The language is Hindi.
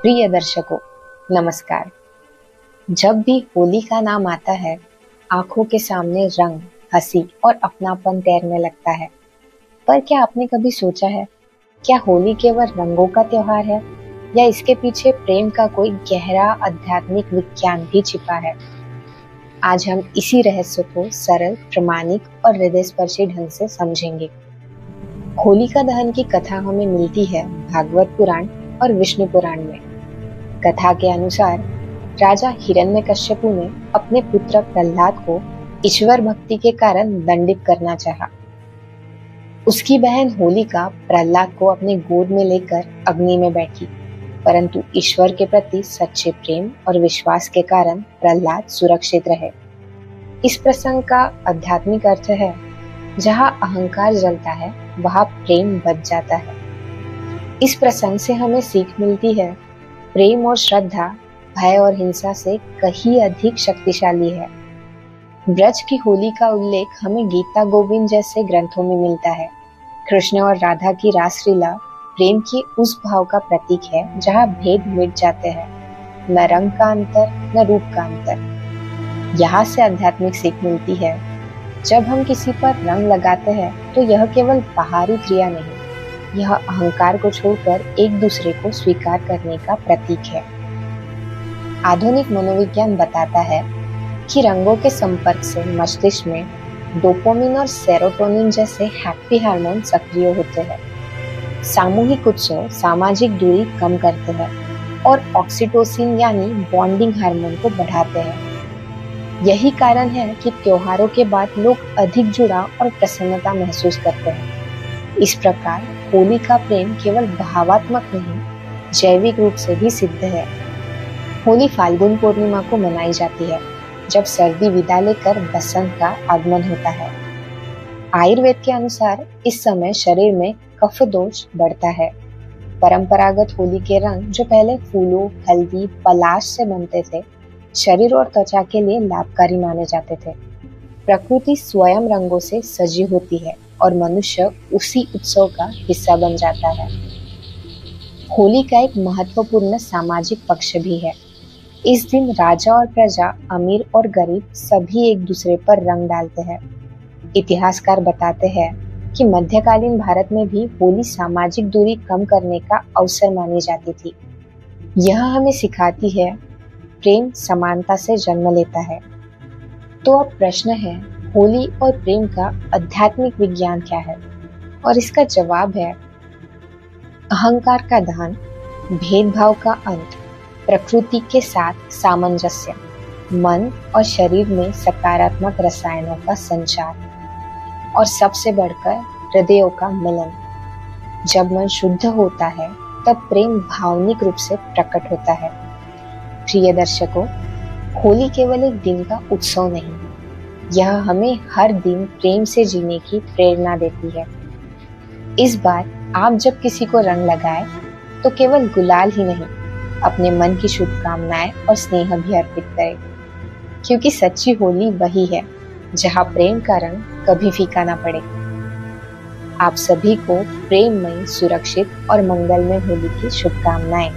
प्रिय दर्शकों, नमस्कार। जब भी होली का नाम आता है, आंखों के सामने रंग, हंसी और अपनापन तैरने लगता है। पर क्या आपने कभी सोचा है, क्या होली केवल रंगों का त्योहार है या इसके पीछे प्रेम का कोई गहरा आध्यात्मिक विज्ञान भी छिपा है? आज हम इसी रहस्य को सरल, प्रामाणिक और हृदयस्पर्शी ढंग से समझेंगे। होलिका दहन की कथा हमें मिलती है भागवत पुराण और विष्णु पुराण में। कथा के अनुसार राजा हिरण्यकश्यपु ने अपने पुत्र प्रहलाद को ईश्वर भक्ति के कारण दंडित करना चाहा। उसकी बहन होलिका प्रहलाद को अपने गोद में लेकर अग्नि में बैठी, परंतु ईश्वर के प्रति सच्चे प्रेम और विश्वास के कारण प्रहलाद सुरक्षित रहे। इस प्रसंग का आध्यात्मिक अर्थ है, जहाँ अहंकार जलता है वहाँ प्रेम बच जाता है। इस प्रसंग से हमें सीख मिलती है, प्रेम और श्रद्धा भय और हिंसा से कहीं अधिक शक्तिशाली है। ब्रज की होली का उल्लेख हमें गीता गोविंद जैसे ग्रंथों में मिलता है। कृष्ण और राधा की रासलीला प्रेम की उस भाव का प्रतीक है जहाँ भेद मिट जाते हैं, न रंग का अंतर न रूप का अंतर। यहाँ से आध्यात्मिक सीख मिलती है, जब हम किसी पर रंग लगाते हैं तो यह केवल बाहरी क्रिया नहीं, यह अहंकार को छोड़कर एक दूसरे को स्वीकार करने का प्रतीक है। आधुनिक मनोविज्ञान बताता है कि रंगों के संपर्क से मस्तिष्क में डोपामिन और सेरोटोनिन जैसे हैप्पी हार्मोन सक्रिय होते हैं। सामूहिक उत्सव सामाजिक दूरी कम करते हैं और ऑक्सीटोसिन यानी बॉन्डिंग हार्मोन को बढ़ाते हैं। यही कारण है कि त्योहारों के बाद लोग अधिक जुड़ाव और प्रसन्नता महसूस करते हैं। इस प्रकार होली का प्रेम केवल भावात्मक नहीं, जैविक रूप से भी सिद्ध है। होली फाल्गुन पूर्णिमा को मनाई जाती है, जब सर्दी विदा लेकर बसंत का आगमन होता है। आयुर्वेद के अनुसार इस समय शरीर में कफ दोष बढ़ता है। परंपरागत होली के रंग, जो पहले फूलों, हल्दी, पलाश से बनते थे, शरीर और त्वचा के लिए लाभकारी माने जाते थे। प्रकृति स्वयं रंगों से सजी होती है और मनुष्य उसी उत्सव का हिस्सा बन जाता है। होली का एक महत्वपूर्ण सामाजिक पक्ष भी है। इस दिन राजा और प्रजा, अमीर और गरीब सभी एक दूसरे पर रंग डालते हैं। इतिहासकार बताते हैं कि मध्यकालीन भारत में भी होली सामाजिक दूरी कम करने का अवसर मानी जाती थी। यह हमें सिखाती है, प्रेम समानता से जन्म लेता है। तो अब प्रश्न है, होली और प्रेम का आध्यात्मिक विज्ञान क्या है? और इसका जवाब है, अहंकार का दहन, भेदभाव का अंत, प्रकृति के साथ सामंजस्य, मन और शरीर में सकारात्मक रसायनों का संचार, और सबसे बढ़कर हृदयों का मिलन। जब मन शुद्ध होता है तब प्रेम भावनिक रूप से प्रकट होता है। प्रिय दर्शकों, होली केवल एक दिन का उत्सव नहीं, यह हमें हर दिन प्रेम से जीने की प्रेरणा देती है। इस बार आप जब किसी को रंग लगाएं, तो केवल गुलाल ही नहीं, अपने मन की शुभकामनाएं और स्नेह भी अर्पित करें, क्योंकि सच्ची होली वही है जहां प्रेम का रंग कभी फीका ना पड़े। आप सभी को प्रेममय, सुरक्षित और मंगलमय होली की शुभकामनाएं।